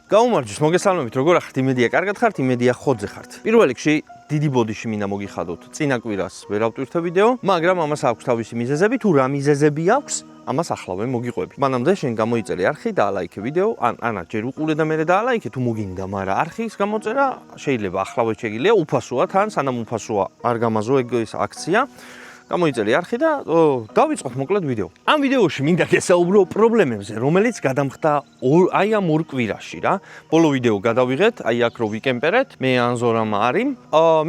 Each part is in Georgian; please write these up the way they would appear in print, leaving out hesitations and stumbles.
გაუმარჯოს, მოგესალმებით, როგორ ახართ? იმედია, კარგად ხართ, იმედია ხოძე ხართ. პირველ რიგში დიდი ბოდიში მინდა მოგიხადოთ. წინა კვირას ვერ ავტვირთე ვიდეო, მაგრამ ამას აქვს თავისი მიზეზები, თუ რა მიზეზები აქვს, ამას ახლავე მოგიყვები. მანამდე შენ გამოიწერე არხი და ალაიქე ვიდეო, ანა ჯერ უყურე და მერე და ალაიქე, თუ მოგინდა, მაგრამ არხის გამოწერა შეიძლება ახლავე შეგიძლია, უფასოა თან, სანამ უფასოა არ გამაზო ეგ ეს აქცია. გამოიწერე არხი და დავიწყოთ მოკლედ ვიდეო. ამ ვიდეოში მინდა გესაუბრო პრობლემებზე, რომელიც გადამხდა აი ამ ორ კვირაში რა. ბოლო ვიდეო გადავიღეთ, აი აქ რო ვიკემპერეთ, მე ანზორამ არიმ.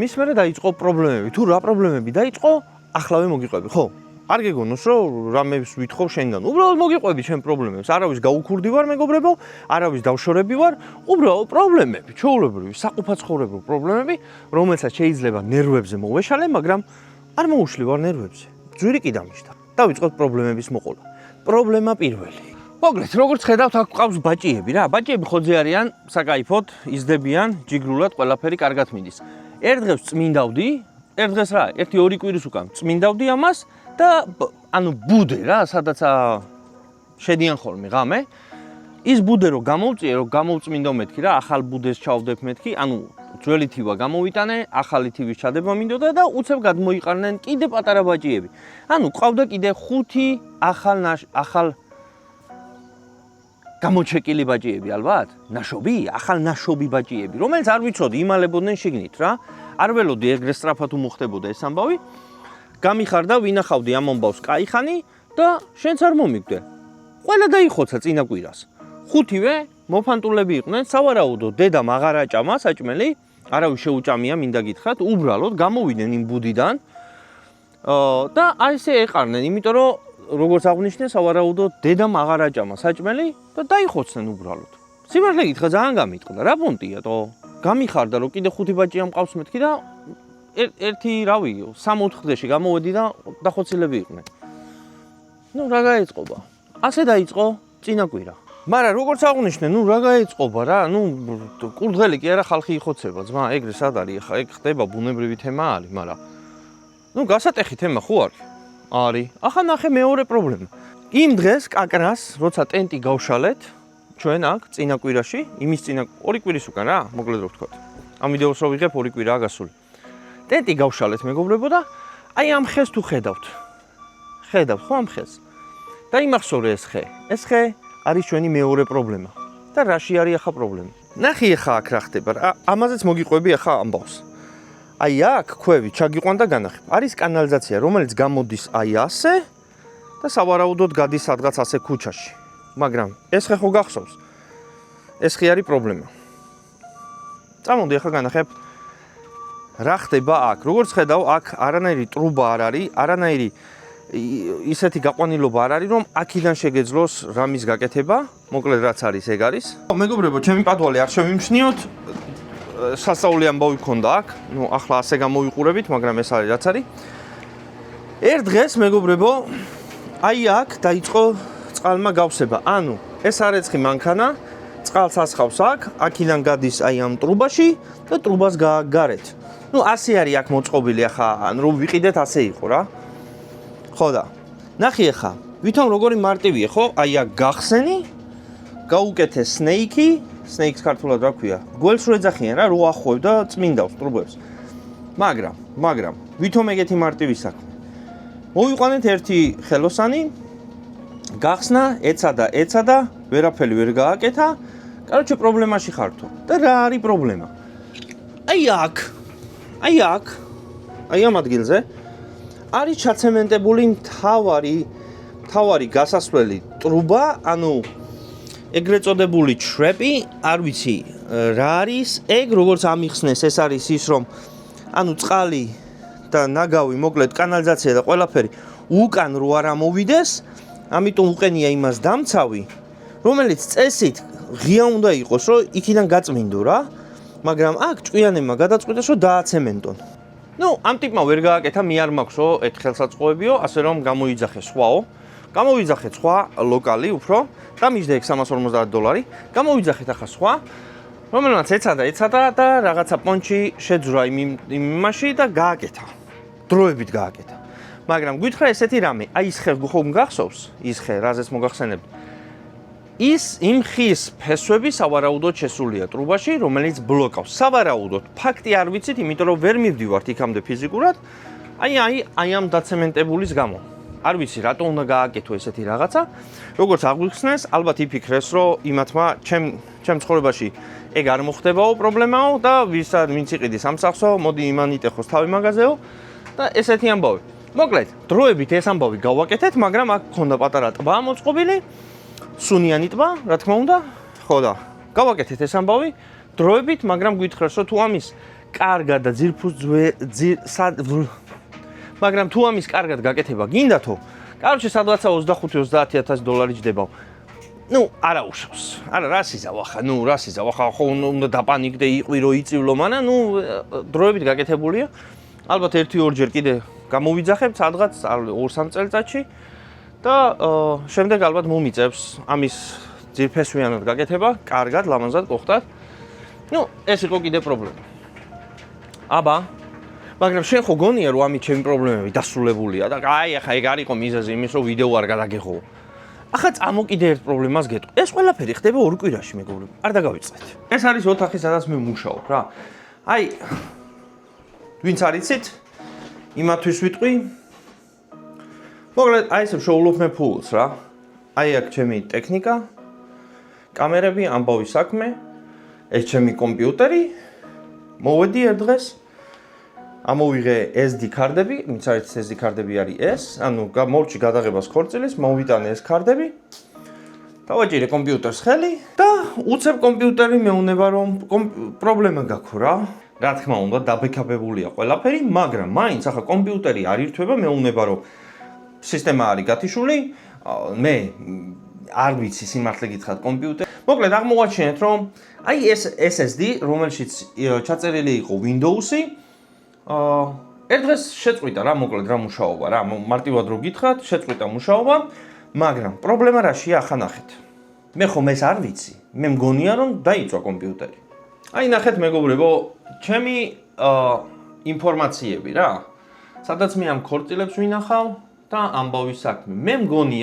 მის მერე დაიწყო პრობლემები. თუ რა პრობლემები დაიწყო, ახლავე მოგიყვები, ხო? არ გეგონოს რომ რამეს ვითხოვ შენგან. უბრალოდ მოგიყვები ჩემ პრობლემებს. არავის გაუქურდი ვარ, მეგობრებო, არავის დავშორები ვარ, უბრალოდ პრობლემები, ჩვეულებრივი, საყოფაცხოვრებო პრობლემები, რომელსაც შეიძლება ნერვებზე მოვეშალე, მაგრამ არ მოუშლი ვარ ნერვებზე. ძვირი კი დამიშთა. დავიწყოთ პრობლემების მოყოლა. პრობლემა პირველი. მოგლეთ, როგორც ხედავთ, აქ ყავს ბაჭიები რა. ბაჭიები ხოძე არიან, საკაიფოდ, იზრდებიან, ჯიგრულად, ყველაფერი კარგად მიდის. ერთ დღეს წმინდავდი, ერთ დღეს რა, 1-2 კვირის უკან წმინდავდი ამას და ანუ ბუდე რა, სადაც შედიან ხოლმე ღამე. ის ბუდე რო გამოვწიე, რო გამოვწმინდო მეთქი რა, ახალ ბუდეს ჩავდებ მეთქი, ანუ ძველი თივა გამოვიტანე, ახალი თივის ჩადება მინდოდა და უცებ გადმოიყარნენ კიდე პატარა ბაჭიები. ანუ ყავდა კიდე 5 ახალ გამოჩეკილი ბაჭიები ალბათ, ნაშობი, ახალ ნაშობი ბაჭიები, რომელიც არ ვიცოდი, იმალებოდნენ შიგნით რა. არ ველოდი ეგრე სწრაფად უმოხდებოდა ეს ამბავი. გამიხარდა, ვინახავდი ამ ამბავს კაიხანი და შენც არ მომიგდე. ყველა დაიხოცა წინა კვირას. 5-ვე მოფანტულები იყვნენ, სავარაუდო დედამ აღარ აჭამა საჭმელი, არავის შეუჭამია, მინდა გითხრათ, უბრალოდ გამოვიდნენ იმ ბუდიდან და აი ესე ეყარნენ, იმიტომ რომ როგორც აღნიშნე, სავარაუდო დედამ აღარ აჭამა საჭმელი და დაიხოცნენ უბრალოდ. სიმართლე გითხრა, ძალიან გამიტყდა, რა პონტია თო? გამიხარდა, რომ კიდე 5 ბაჭია მყავს მეთქი და ერთი, რავი, 3-4 დღეში გამოვედი და დახოცილები იყვნენ. ნუ რა გაეწყობა? ასე დაიწყო წინა კვირა. მაგრამ როგორც აღნიშნე, ნუ რა გაეწყობა რა, ნუ კურდღელი კი არა ხალხი იხოცება, ძმა, ეგრე სად არის ხა, ეგ ხდება ბუნებრივი თემა არის, მაგრამ ნუ გასატეხი თემა ხო არის? არის. ახლა ნახე მეორე პრობლემა. იმ დღეს კაკრას, როცა ტენტი გავშალეთ, ჩვენ აქ წინა კვირაში, იმის წინა 2 კვირის უკან რა, მოკლედ რო ვთქვათ. ამ ვიდეოს რო ვიღებ 2 კვირაა გასული. ტენტი გავშალეთ მეგობრებო და აი ამ ხეს თუ ხედავთ. ხედავთ ხო ამ ხეს? და იმახსოვრე ეს ხე. ეს ხე არის ჩვენი მეორე პრობლემა. და რაში არის ახლა პრობლემა? ნახე ახლა აქ რა ხდება. ამაზეც მოგიყვები ახლა ამბავს. აი აქ ქვევი ჩაგიყვან და განახებ. არის კანალიზაცია, რომელიც გამოდის აი ასე და სავარაუდოდ გადის სადღაც ასე ქუჩაში. მაგრამ ეს ხე ხო გახსოვს? ეს ხე არის პრობლემა. წამოდი ახლა განახებ. რა ხდება აქ? როგორც ხედავ, აქ არანაირი ტრუბა არ არის, არანაირი ისეთი გაყვანილობა არ არის, რომ აქიდან შეგეძლოს რამის გაკეთება, მოკლედ რაც არის, ეგ არის. მეგობრებო, ჩემი პატუალი არ შევიმჩნიოთ. სასწაული ამბავი მქონდა აქ. ნუ ახლა ასე გამოვიყურებით, მაგრამ ეს არის რაც არის. ერთ დღეს მეგობრებო, აი აქ დაიწყო წყალმა გავსება. ანუ ეს არეცხი მანქანა წყალს ასხავს აქ, აქიდან გადის აი ამ ტრუბაში და ტრუბას გააგარეთ. ნუ ასე არის აქ მოწყობილი ახლა, ან რომ ვიყიდეთ ასე იყო რა. ხო და ნახე ახლა, ვითომ როგორი მარტივია, ხო? აი აქ გახსენი, გაუკეთე სნეიკი, სნეიქს ქართულად რა ქვია? გველს რო ეძახიან რა, რო ახვევ და წმინდავს ტრუბებს. მაგრამ ვითომ ეგეთი მარტივი საქმე? მოვიყვანეთ ერთი ხელოსანი, გახსნა, ეცა და ვერაფერი ვერ გააკეთა. კაროჩე პრობლემაში ხართო. და რა არის პრობლემა? აი ამ ადგილზე არის ჩაცემენტებული მთავარი გასასვლელი ტრუბა, ანუ ეგრეთ წოდებული ჩრეპი, არ ვიცი რა არის, ეგ როგორც ამიხსნეს, ეს არის ის, რომ ანუ წყალი და ნაგავი, მოკლედ კანალიზაცია და ყველაფერი უკან რო არ ამოვიდეს, ამიტომ უყენია იმას დამცავი, რომელიც წესით ღია უნდა იყოს, რომ იქიდან გაწმინდო რა, მაგრამ აქ ჭკვიანებმა გადაწყვიტეს, რომ დააცემენტონ. ნუ ამ ტიპმა ვერ გააკეთა, მე არ მაქვსო ეგ ხელსაწყოებიო, ასე რომ გამოიძახე სხვაო. გამოვიძახეთ სხვა ლოკალი უფრო და მიჯდა ეგ $350. გამოვიძახეთ ახლა სხვა, რომელმაც ეცადა და რაღაცა პონჩი შეძრა იმაში და გააკეთა. დროებით გააკეთა. მაგრამ გითხრა ესეთი რამე, აი ის ხე ხომ გახსოვს? ის ხე, რაზეც მოგახსენებთ. ის იმ ხის ფესვები სავარაუდოდ შესულია ტრუბაში, რომელიც ბლოკავს. სავარაუდოდ ფაქტი არ ვიცით, იმიტომ რომ ვერ მივდივართ იქამდე ფიზიკურად. აი ამ დაცემენტებულის გამო. არ ვიცი, რატო უნდა გააკეთო ესეთი რაღაცა. როგორც აღვიხსნეს, ალბათ იფიქრეს, რომ იმათმა ჩემ ცხოვრებაში ეგ არ მოხდებაო პრობლემაო და ვინც იყიდის ამ სახსო, მოდი იმან იტეხოს თავი მაღაზეო და ესეთი ამბავი. მოკლედ, დროებით ეს ამბავი გავაკეთეთ, მაგრამ აქ ქონდა პატარა ტბა მოწყობილი, სუნიანი ტბა, რა თქმა უნდა, ხო და გავაკეთეთ ეს ამბავი დროებით, მაგრამ გითხრას, რომ თუ ამის კარგად და მაგრამ თუ ამის კარგად გაკეთება გინდათო, კაროჩე სადღაცა 25-30,000 დოლარი ჯდებაო. არა უშავს. არა, რას იზავ ახლა? რას იზავ ახლა? ხო უნდა დაპანიკდე, იყვირო, იწივლო, მაგრამ დროებით გაკეთებულია. ალბათ 1-2 ჯერ კიდე გამოვიძახებ სადღაც 2-3 წელიწადში და შემდეგ ალბათ მომიწევს ამის ძირფესვიანად გაკეთება, კარგად, ლამაზად გოხდათ. ეს იყო კიდე პრობლემა. მაგრამ შენ ხო გონია რომ ამით ჩემი პრობლემები დასრულებულია და ახლა ეგ არ იყო მიზეზი იმის რომ ვიდეო არ გადაგეღო. ახლა წამოკიდე ერთ პრობლემას გეტყვი. ეს ყველაფერი ხდება 2 კვირაში მეგობრებო. არ დაგავიწყეთ. ეს არის ოთახი, სადაც მე მუშაობ რა. ვინც არ იცით, იმათვის ვიტყვი. მოკლედ, ესე ვშოულობ მე ფულს რა. აქ ჩემი ტექნიკა, კამერები, ამბავი საქმე, ეს ჩემი კომპიუტერი. მოვედი ერთ დღეს ამოვიღე SD კარდები, ვინც არ იცის SD კარდები არის ეს, მოვჭი გადაღებას ქორწილის, მოვიტანე ეს კარდები. დავაჭირე კომპიუტერს ხელი და უცებ კომპიუტერი მეუნება რომ პრობლემა გაქვს რა. რა თქმა უნდა, დაბექაპებულია ყველაფერი, მაგრამ მაინც ახლა კომპიუტერი არ ირთვება, მეუნება რომ სისტემა არის გათიშული, მე არ ვიცი სიმართლე გითხრათ კომპიუტერი. მოკლედ აღმოვაჩინეთ რომ ეს SSD, რომელშიც ჩაწერილი იყო Windows-ი, ერთ დღეს შეწყვიტა რა, მოკლედ რა მუშაობა რა, მარტივად რო გითხრათ, შეწყვიტა მუშაობა, მაგრამ პრობლემა რაშია ახლა ნახეთ. მე ხომ ეს არ ვიცი, მე მგონია რომ დაიწვა კომპიუტერი. ნახეთ მეგობრებო, ჩემი ინფორმაციები რა, სადაც მე ამ ქორწილებს ვინახავ და ამბავის საქმე. მე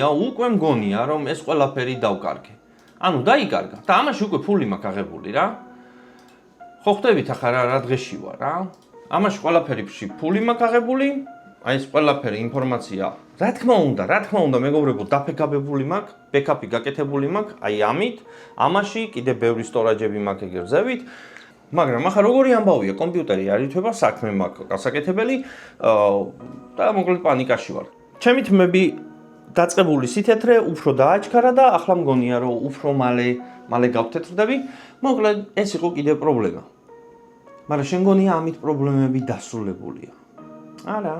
უკვე მგონია რომ ეს ყველაფერი დავკარგე. დაიკარგა და ამაში უკვე ფული მაქვს აღებული რა. ხო ხვდებით ახლა რა დღეში ვარ რა. ამაში ყველაფერში ფული მაქვს აღებული, ეს ყველაფერი ინფორმაცია. რა თქმა უნდა მეგობრებო, დაფეკაპებული მაქვს, ბექაპი გაკეთებული მაქვს, ამით, ამაში კიდე ბევრი სტორაჯები მაქვს ეგ გზევით. მაგრამ ახლა როგორი ამბავია, კომპიუტერი არ ირთვება, საქმე მაქვს გასაკეთებელი და მოკლედ პანიკაში ვარ. ჩემი თმები დაწყებული სითეთრე უფრო დააჩქარა და ახლა მგონია რომ უფრო მალე გავთეთრდები. მოკლედ ეს იყო კიდე პრობლემა. მაგრამ შენ გონია ამით პრობლემები დასრულებულია. არა.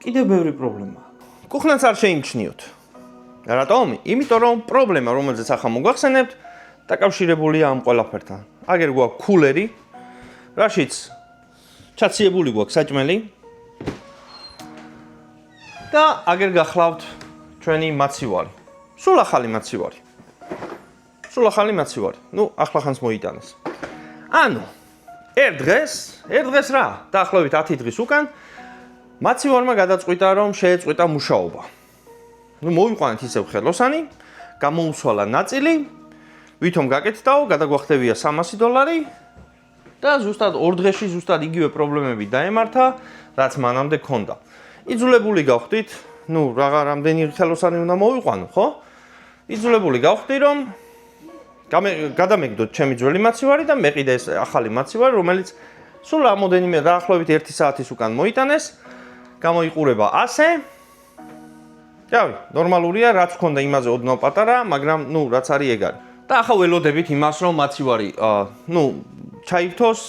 კიდე ბევრი პრობლემაა. კუხნაც არ შეიმჩნიოთ. რატომ? იმიტომ რომ პრობლემა, რომელზეც ახლა მოგახსენებთ, დაკავშირებულია ამ ყველაფერთან. აგერ გვაქვს კულერი, რაშიც ჩაციებული გვაქვს საჭმელი და აგერ გახლავთ ჩვენი მაცივარი. სულ ახალი მაცივარი. ახლა ხანს მოიტანეს. ერთ დღეს რა, დაახლოებით 10 დღის უკან მაცივარმა გადაწყვიტა რომ შეეწყვიტა მუშაობა. მოვიყვანეთ ისევ ხელოსანი, გამოუსვალა ნაწილი, ვითომ გაკეთდაო, გადაგვახდებია $300 და ზუსტად 2 დღეში ზუსტად იგივე პრობლემები დაემართა, რაც მანამდე ქონდა. იძულებული გავხდით, რამდენი ხელოსანი უნდა მოვიყვანო, ხო? იძულებული გავხდი რომ გადამეგდოთ ჩემი ძველი მაცივარი და მეყიდე ეს ახალი მაცივარი, რომელიც სულ რამოდენიმე დაახლოებით 1 საათის უკან მოიტანეს, გამოიყურება ასე. ნორმალურია, რაც ქონდა იმაზე ოდნავ პატარა, მაგრამ რაც არის ეგ არის. და ახლა ველოდებით იმას, რომ მაცივარი ჩაირთოს,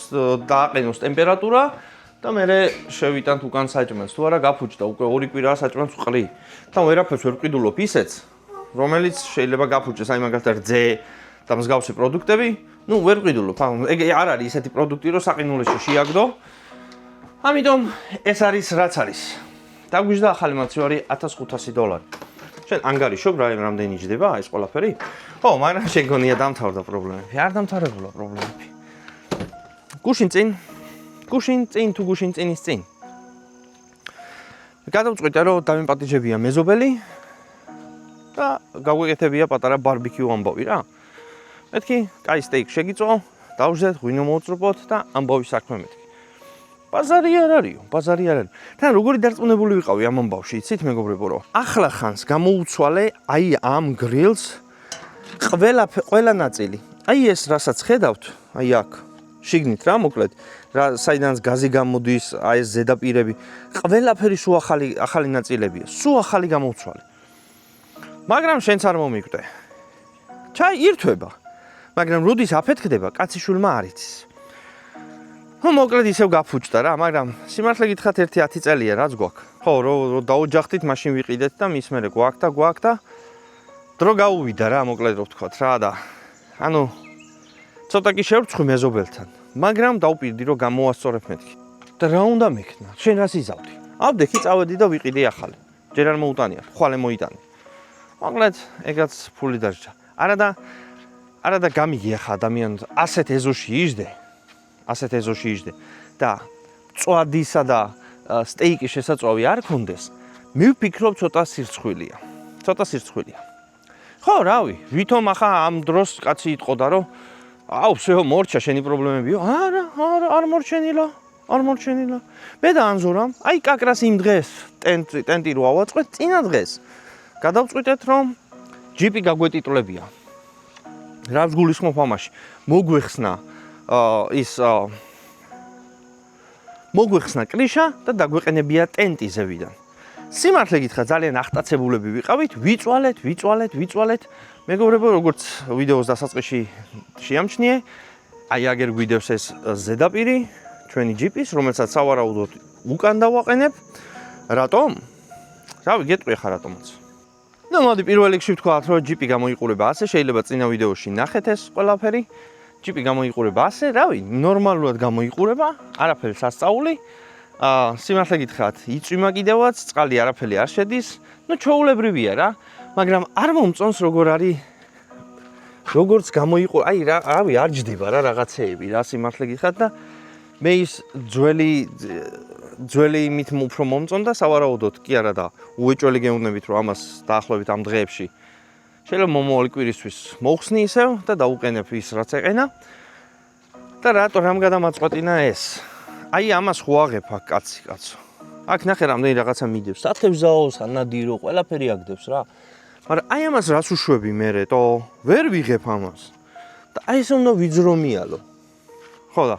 დააყენოს ტემპერატურა და მე შევიტანთ უკან საჭმელს. თუ არა გაფუჭდა, უკვე 2 კვირაა საჭმელს ვყრი. თან ვერაფერს ვერ ვყიდულობ ისეც, რომელიც შეიძლება გაფუჭდეს, მაგალითად რძე და მსგავსი პროდუქტები, ვერ ვყიდულობ. ეგ არ არის ისეთი პროდუქტი, რომ საყინულეში შეაგდო. ამიტომ ეს არის რაც არის. დაგვიჟდა ახალი მაცივარი $1500. შენ ანგარიშობ რამდენი ჯდება ეს ყველაფერი? ხო, მაგრამ შენ გონია დამთავრდა პრობლემები. არ დამთავრებულა პრობლემები. გუშინ წინ თუ გუშინ წინის წინ. გადავწყვიტე რომ დამიპატიჟებია მეზობელი და გაგვეკეთებია პატარა ბარბეკიუ ამბავი რა. მეთქი, კაი სტეიკ შეგიწო, დავждეთ, ღვინო მოვწრობოთ და ამბავი საქმე მეთქი. ბაზარი არ არისო, ბაზარი არ არის. თან როგორი დარწმუნებული ვიყავი ამ ამბავში, იცით მეგობრებო, რომ ახლა ხანს გამოუცვალე აი ამ გრილს ყველა ნაწილი. აი ეს რასაც ხედავთ, აი აქ შიგნით რა მოკლედ, რა საიდანაც გაზი გამოდის, აი ეს ზედაპირები, ყველაფერი სულ ახალი ნაწილებია, სულ ახალი გამოუცვალე. მაგრამ შენც არ მომიკვდე. ჩაი ირთვება. მაგრამ როდის აფეთქდება, კაცი შულმა არ იცის. მოკლედ ისევ გაფუჭდა რა, მაგრამ სიმართლე გითხრათ 1-10 წელია რაც გვაქვს. ხო, რო დაუჯახდით, მაშინ ვიყიდეთ და მის მერე გვაქვს და დრო გაუვიდა რა, მოკლედ რო ვთქვათ რა და ანუ ცოტა კი შევრცხვი მეზობელთან, მაგრამ დავპირდი რომ გამოასწორებ მეთქი. და რა უნდა მექნა? შენ რას იზავდი? ავდექი წავედი და ვიყიდე ახალი. ჯერ არ მოუტანია, ხვალე მოიტანე. მოკლედ ეგაც ფული დაჭდა. არა და გამიგი ახლა ადამიანს ასეთ ეზოში იждე და წვადისა და სტეიკის შესაწვავი არ ქონდეს, მივფიქრობ ცოტა სირცხვილია. ხო, რავი, ვითომ ახლა ამ დროს კაცი იტყოდა რომ აუ, всё, მორჩა შენი პრობლემებიო. არა, არ მორჩენილა. მე დაანზორამ, აი კაკრას იმ დღეს ტენტი რო ავაწყვეთ, წინა დღეს გადავწყვიტეთ რომ ჯიპი გაგვეტიტლებია. რა გულისხმობ ამაში? მოგვეხსნა კრიშა და დაგვეყენებია ტენტი ზევიდან. სიმართლე გითხრა, ძალიან ახტაცებულები ვიყავით, ვიწვალეთ. მეგობრებო, როგორც ვიდეოს დასაწყისში შეამჩნიე, აი აგერ გვიდევს ეს ზედაპირი ჩვენი ჯიპის, რომელსაც სავარაუდოდ უკან დავაყენებ. რატომ? რავი, გეტყვი ხა რატომაც. ну, მოდი პირველ რიგში ვთქვათ, რომ ჯიპი გამოიყურება ასე, შეიძლება წინა ვიდეოში ნახეთ ეს ყველაფერი. ჯიპი გამოიყურება ასე, რავი, ნორმალურად გამოიყურება, არაფერი სასწაული. სიმართლე გითხრათ, იწვიმა კიდევაც, წყალი არაფერი არ შედის. ну, ჩაულებრივია რა, მაგრამ არ მომწონს როგორც გამოიყურება, აი რავი, არ ჯდება რა რაღაცეები რა, სიმართლე გითხრათ და მე ის ძველი იმით უფრო მომწონდა, სავარაუდოდ კი არა და უეჭველი გეუბნებით, რომ ამას დაახლოებით ამ დღეებში შეიძლება მომავალი კვირისთვის მოხსნი ისევ და დაუყენებ ის რაც ეყენა. და რამ გადამაწყვეტინა ეს? აი ამას ხუაღებ აქ კაცო. აქ ნახე რამდენი რაღაცა მიდევს. სათევზაოს, ანადირო, ყველაფერი აგდებს რა. მაგრამ აი ამას რას უშვები მე რეტო? ვერ ვიღებ ამას. და აი ეს უნდა ვიძრომიალო. ხო და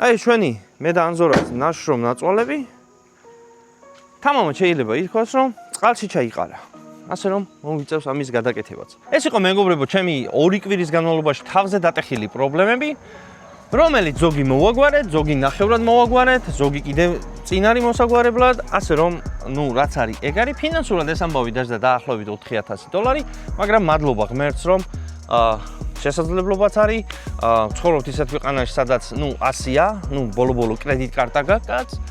აი ჩვენი მე დაანზორეთ ნაშრომ ნაწვალები. თამამად შეიძლება ითქვას, რომ წყალში ჩაიყარა. ასე რომ მომიწევს ამის გადაკეთებაც. ეს იყო მეგობრებო, ჩემი 2 კვირის განმავლობაში თავზე დატეხილი პრობლემები, რომელიც ზოგი მოვაგვარეთ, ზოგი ნახევრად მოვაგვარეთ, ზოგი კიდევ წინ არის მოსაგვარებლად, ასე რომ, რაც არის, ეგ არის ფინანსურად ეს ამბავი დაждდა დაახლოებით $4,000, მაგრამ მადლობა ღმერთს, რომ შესაძლებლობაც არის, ცხოვრობთ ისეთ ქვეყანაში, სადაც 100-ია, ბოლო კრედიტ კარტა გაქვს.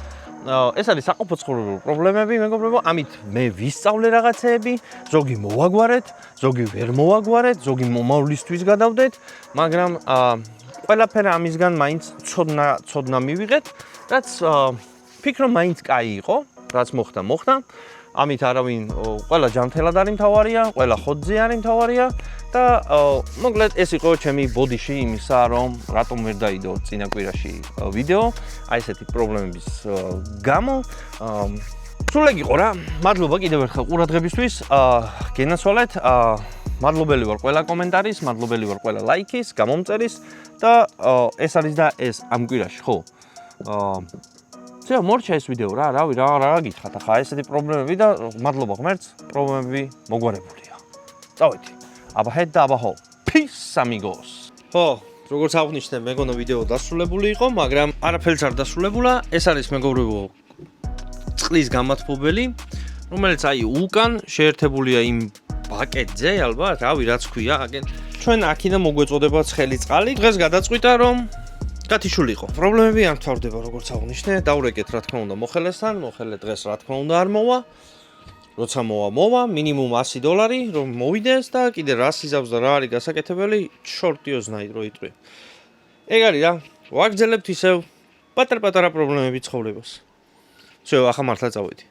ეს არის საყოფო ცხოვრებრივი პრობლემები, მეგობრებო, ამით მე ვისწავლე რაღაცეები, ზოგი მოვაგვარეთ, ზოგი ვერ მოვაგვარეთ, ზოგი მომავლისთვის გადავდეთ, მაგრამ ყველაფერი ამისგან მაინც ცოდნა მივიღეთ, რაც ფიქრობ მაინც კაი იყო, რაც მოხდა. ამით არავინ ყველა ჯანმრთელად არის მთავარია, ყველა ხოძზე არის მთავარია და მოკლედ ეს იყო ჩემი ბოდიში იმისა, რომ რატომ ვერ დაიდო წინა კვირაში ვიდეო, აი ესეთი პრობლემების გამო. სულ ეგ იყო რა. მადლობა კიდევ ერთხელ ყურადღებისთვის. გენაცვალეთ. მადლობელი ვარ ყველა კომენტარის, მადლობელი ვარ ყველა ლაიქის, გამომწერის და ეს არის და ეს ამ კვირაში, ხო. მორჩა ეს ვიდეო რა, რავი, რა გითხრათ ახლა ესეთი პრობლემები და მადლობა ღმერთს, პრობლემები მოგვარებულია. წავედი. აბა head და აბა ho. Peace amigos. ხო, როგორც აღნიშნე, მეგონა ვიდეო დასრულებული იყო, მაგრამ არაფერს არ დასრულებულა. ეს არის მეგობრებო წყლის გამათბობელი, რომელიც აი უკან შეერთებულია იმ ბაკეტზე, ალბათ, რავი, რაც ქვია, აგენ. ჩვენ აქედან მოგვეწოდება ცხელი წყალი. დღეს გადაწყვიტა, რომ გათიშულიყო. პრობლემები არ მთავრდება, როგორც აღნიშნე, დავრეკეთ რა თქმა უნდა მოხელესთან, მოხელე დღეს რა თქმა უნდა არ მოვა. როცა მოვა, მინიმუმ $100, რომ მოვიდეს და კიდე რა სიზავს და რა არის გასაკეთებელი, შორტიოზნაირ რო იტყვი. ეგ არის რა, ვაგრძელებთ ისევ პატარ-პატარა პრობლემები ცხოვრებას. всё, ახლა მართლა წავედი.